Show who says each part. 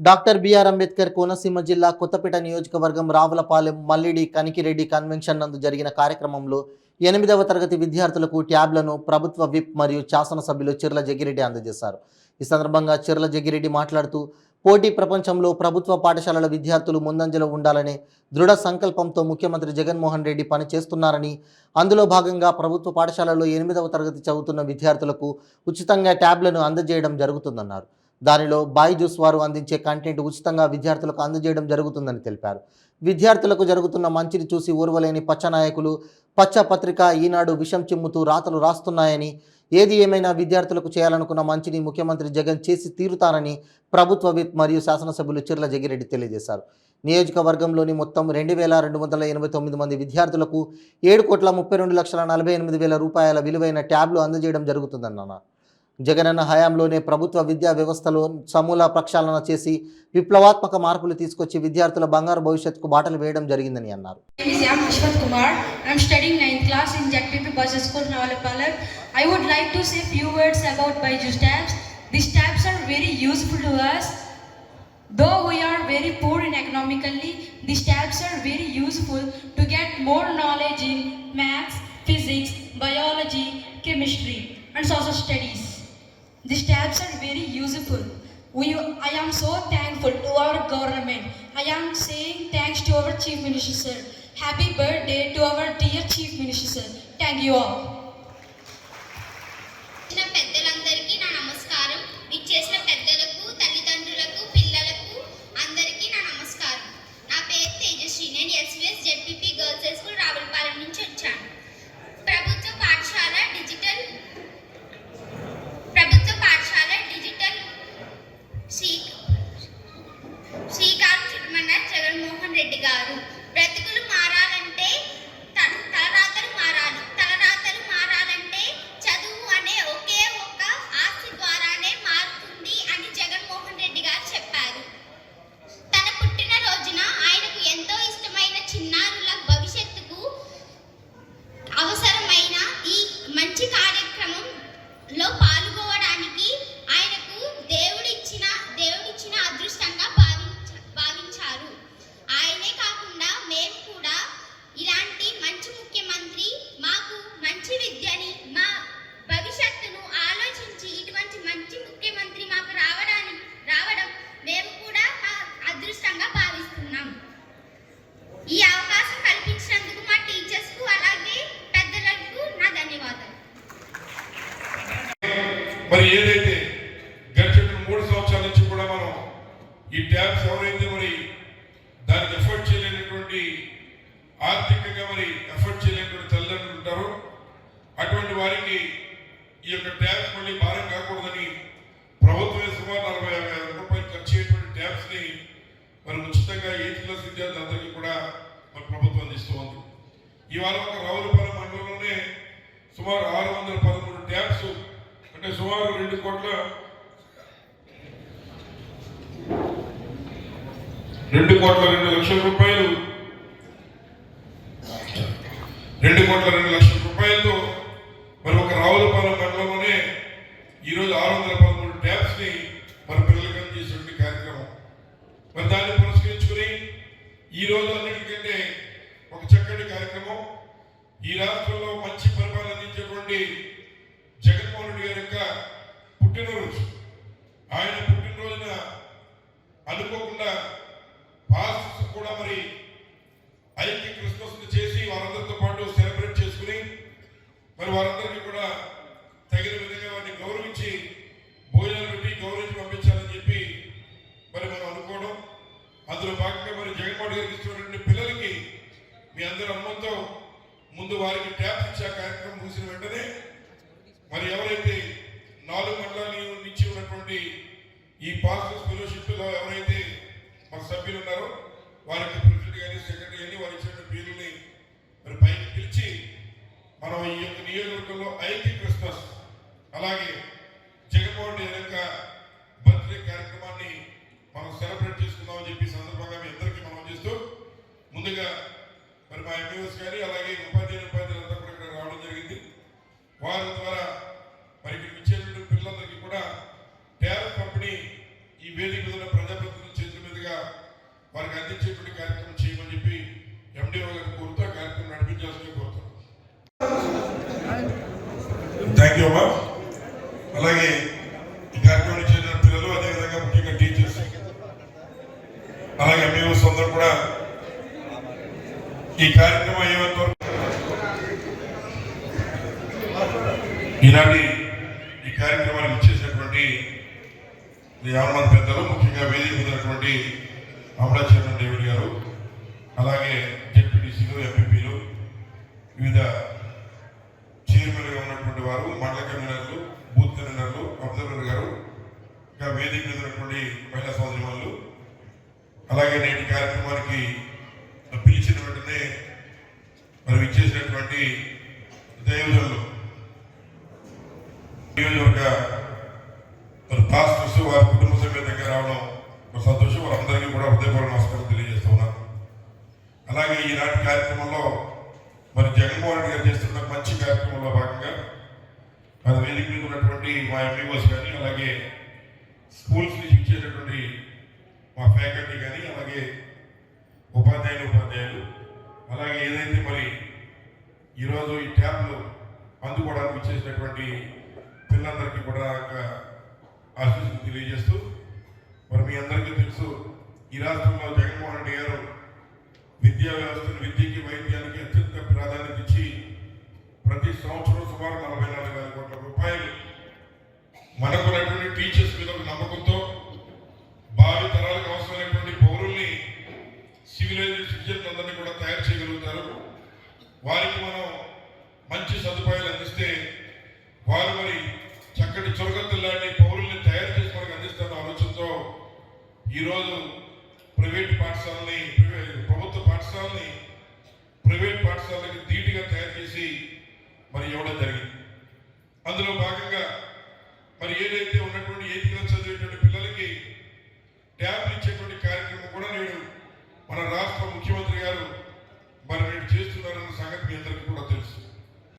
Speaker 1: Doctor BR Ambedkar Konaseema జిల్లా కొత్తపేట నియోజకవర్గం Ravulapalem Mallidi Kanikireddy convention నందు జరిగిన కార్యక్రమంలో 8వ తరగతి విద్యార్థులకు ట్యాబ్లను ప్రభుత్వ విప్ మరియు శాసనసభ్యులు చిర్ల జగ్గిరెడ్డి అందజేశారు. ఈ సందర్భంగా చిర్ల జగ్గిరెడ్డి మాట్లాడుతూ పోటీ ప్రపంచంలో ప్రభుత్వ పాఠశాలల విద్యార్థులు ముందంజలో ఉండాలనే దృఢ సంకల్పంతో ముఖ్యమంత్రి జగన్మోహన్ రెడ్డి పనిచేస్తున్నారని, అందులో భాగంగా ప్రభుత్వ పాఠశాలలో 8వ తరగతి చదువుతున్న విద్యార్థులకు ఉచితంగా ట్యాబ్లను అందజేయడం జరుగుతుందన్నారు. దానిలో బైజూస్ వారు అందించే కంటెంట్ ఉచితంగా విద్యార్థులకు అందజేయడం జరుగుతుందని తెలిపారు. విద్యార్థులకు జరుగుతున్న మంచిని చూసి ఓర్వలేని పచ్చనాయకులు పచ్చ పత్రిక ఈనాడు విషం చిమ్ముతూ రాతలు రాస్తున్నాయని, ఏది ఏమైనా విద్యార్థులకు చేయాలనుకున్న మంచిని ముఖ్యమంత్రి జగన్ చేసి తీరుతారని ప్రభుత్వ విప్ మరియు శాసనసభ్యులు చిర్ల జగ్గిరెడ్డి తెలియజేశారు. నియోజకవర్గంలోని మొత్తం 2289 మంది విద్యార్థులకు 7,32,48,000 రూపాయల విలువైన ట్యాబ్లు అందజేయడం జరుగుతుందన్నారు. జగనన్న హయాంలోనే ప్రభుత్వ విద్యా వ్యవస్థలో సమూల ప్రక్షాళన చేసి విప్లవాత్మక మార్పులు తీసుకొచ్చి విద్యార్థుల బంగారు భవిష్యత్తుకు బాటలు వేయడం జరిగిందని అన్నారు.
Speaker 2: I'm studying 9th class in JPP Boys School, Ravalapalam. I would like to say few words about Byju's tabs. These tabs are very useful to us. Though we are very poor in economically, these tabs are very useful to get more knowledge in maths, physics, biology, chemistry, and social studies. These tabs are very useful. I am so thankful to our government. I am saying thanks to our Chief Minister sir. Happy birthday to our dear Chief Minister sir. Thank you all.
Speaker 3: పెద్దలందరికీ నా నమస్కారం. విచ్చేసిన పెద్దలకు, తల్లిదండ్రులకు, పిల్లలకు అందరికీ నా నమస్కారం. నా పేరు తేజశ్రీ. నేను SVS ZPP girls high school Ravulapalem నుంచి వచ్చాను. ప్రభుత్వ పాఠశాల డిజిటల్ శ్రీకారం చుట్టమన్నారు జగన్మోహన్ రెడ్డి గారు. బ్రతుకులు మారాలంటే తలరాతలు మారాలి. తలరాతలు మారాలంటే చదువు అనే ఒకే ఒక ఆస్తి ద్వారానే మారుతుంది అని జగన్మోహన్ రెడ్డి గారు చెప్పారు. తన పుట్టిన రోజున ఆయనకు ఎంతో ఇష్టమైన చిన్నారుల భవిష్యత్తుకు అవసరమైన ఈ మంచి కార్యక్రమంలో పాల్గొనడానికి ఆయనకు దేవుడిచ్చిన అదృష్టంగా భావించారు. ఆయనే కాకుండా మేము కూడా ఇలాంటి మంచి ముఖ్యమంత్రి, మాకు మంచి విద్యని, మా భవిష్యత్తును ఆలోచించి ఇటువంటి మంచి ముఖ్యమంత్రి మాకు రావడం మేము కూడా మా అదృష్టంగా భావిస్తున్నాం. ఈ అవకాశం కల్పించినందుకు మా టీచర్స్కు అలాగే పెద్దలకు నా ధన్యవాదాలు.
Speaker 4: మరి ఏదైతే గడిచిన 3 సంవత్సరాల నుంచి కూడా మనం ఈ ట్యాబ్స్ ఎవరైతే మరి దానికి ఎఫర్ట్ చేయలేనటువంటి, ఆర్థికంగా మరి ఎఫర్ట్ చేయలేనటువంటి తల్లిదండ్రులు ఉంటారో అటువంటి వారికి ఈ యొక్క ట్యాబ్స్ మళ్ళీ భారం కాకూడదని ప్రభుత్వమే సుమారు 40,000 రూపాయలు ఖర్చు అయ్యేటువంటి ట్యాబ్స్ని మరి ఉచితంగా 8th క్లాస్ విద్యార్థులందరికీ కూడా మరి ప్రభుత్వం అందిస్తూ ఉంది. ఇవాళ ఒక రావులపాలెం మండలంలోనే సుమారు 613 ట్యాబ్స్, అంటే సుమారు 2 కోట్ల 2 లక్షల రూపాయలు 2 కోట్ల 2 లక్షల రూపాయలతో మరి ఒక రావులపాలెం మండలంలోనే ఈరోజు 613 ట్యాబ్స్ ని మన పిల్లలకు అందజేసేటువంటి కార్యక్రమం. మరి దాన్ని పురస్కరించుకుని ఈ రోజు అన్నిటికంటే ఒక చక్కటి కార్యక్రమం, ఈ రాష్ట్రంలో మంచి పరిపాలన అందించేటువంటి జగన్మోహన్ రెడ్డి గారి యొక్క పుట్టినరోజు. ఆయన పుట్టినరోజున అనుకోకుండా పాస్టర్స్ కూడా మరి ఐక్య క్రిస్మస్ చేసి వారందరితో పాటు సెలబ్రేట్ చేసుకుని మరి వారందరికీ కూడా తగిన విధంగా వారిని గౌరవించి భోజనాలు పెట్టి గౌరవించి పంపించాలని చెప్పి మరి మనం అనుకోవడం, అందులో భాగంగా మరి జగన్మోహన్ గారికి ఇచ్చినటువంటి పిల్లలకి మీ అందరి అనుమతితో ముందు వారికి ట్యాబ్స్ ఇచ్చే కార్యక్రమం ముగిసిన వెంటనే మరి ఎవరైతే 4 మండలాల నుంచి ఉన్నటువంటి ఈ పాస్టర్స్ ఫెలోషిప్లో ఎవరైతే మన సభ్యులు ఉన్నారో వారికి ప్రెసిడెంట్ కానీ సెక్రటరీ కానీ వారి ఇచ్చిన పేర్లని మరి పైకి పిలిచి మనం ఈ యొక్క నియోజకవర్గంలో ఐక్య క్రిస్మస్ అలాగే జగన్మోహన్ రెడ్డి యొక్క బర్త్డే కార్యక్రమాన్ని మనం సెలబ్రేట్ చేసుకుందామని చెప్పి సందర్భంగా మీ అందరికీ మనం చేస్తూ ముందుగా మరి మా ఎంఈఓస్ కానీ అలాగే ఉపాధ్యాయులంతా కూడా ఇక్కడ రావడం జరిగింది. వారి ద్వారా మరి ఇక్కడ ఇచ్చేటువంటి పిల్లలందరికీ కూడా ట్యాబ్ పంపిణీ ఈ వేదిక మీద ప్రజాప్రతినిధులు వారికి అందించేటువంటి కార్యక్రమం చేయమని చెప్పి ఎండిఓ గారిని కోరుతూ ఆ కార్యక్రమం నడిపించాల్సిందిగా కోరుతాం. థ్యాంక్ యూ అమ్మా. అలాగే ఈ కార్యక్రమం చేసిన పిల్లలు, అదేవిధంగా ముఖ్యంగా టీచర్స్, అలాగే ఎంఈఓస్ అందరూ కూడా ఈ కార్యక్రమం అయ్యేంత వరకు ఈనాటి ఈ కార్యక్రమానికి ఇచ్చేసినటువంటి యావన పెద్దలు, ముఖ్యంగా వేదిక ఉన్నటువంటి అమలా చైర్మన్ డేవిడ్ గారు, అలాగే జెడ్పీటీసీలు, ఎంపీపీలు, వివిధ చైర్మన్గా ఉన్నటువంటి వారు, మండల కన్వీనర్లు, బూత్ కన్వీనర్లు, అబ్జర్వర్ గారు, ఇంకా వేదిక మీద ఉన్నటువంటి మహిళా సోదరిమణులు, అలాగే నేటి కార్యక్రమానికి పిలిచిన వెంటనే మరి ఇచ్చేసినటువంటి దైవజనులు, నియోజకవర్గ పాస్టర్స్, వారి కుటుంబ సమేతంగా రావడం సంతోషం. వారందరికీ కూడా హృదయపూర్వక నమస్కారం తెలియజేస్తూ ఉన్నాను. అలాగే ఈనాటి కార్యక్రమంలో మరి జగన్మోహన్ రెడ్డి గారు చేస్తున్న మంచి కార్యక్రమంలో భాగంగా అది వేదిక మీద ఉన్నటువంటి మా ఎంఈఓస్ కానీ, అలాగే స్కూల్స్ నుంచి ఇచ్చేటటువంటి మా ఫ్యాకల్టీ కానీ, అలాగే ఉపాధ్యాయులు, అలాగే ఏదైతే మరి ఈరోజు ఈ ట్యాబ్లు అందుకోవడానికి ఇచ్చేసినటువంటి పిల్లలందరికీ కూడా ఆశీస్సులు తెలియజేస్తూ, మరి మీ అందరికీ తెలుసు ఈ రాష్ట్రంలో జగన్మోహన్ రెడ్డి గారు విద్యా వ్యవస్థను, విద్యకి, వైద్యానికి అత్యంత ప్రాధాన్యత ఇచ్చి ప్రతి సంవత్సరం సుమారు 44,000 కోట్ల రూపాయలు మనకున్నటువంటి టీచర్స్ మీద నమ్మకంతో భావి తరాలకు అవసరమైనటువంటి పౌరుల్ని, సివిలైజ్డ్ సిటిజన్స్ అందరినీ కూడా తయారు చేయగలుగుతారు. వారికి మనం మంచి సదుపాయాలు అందిస్తే వారు మరి చక్కటి చురకత్తులు లాంటి పౌరుల్ని తయారు చేసి మనకు అందిస్తున్న ఆలోచనతో ఈరోజు ప్రైవేట్ పాఠశాలని, ప్రభుత్వ పాఠశాలని ప్రైవేట్ పాఠశాలకి ధీటుగా తయారు చేసి మరి ఇవ్వడం జరిగింది. అందులో భాగంగా మరి ఏదైతే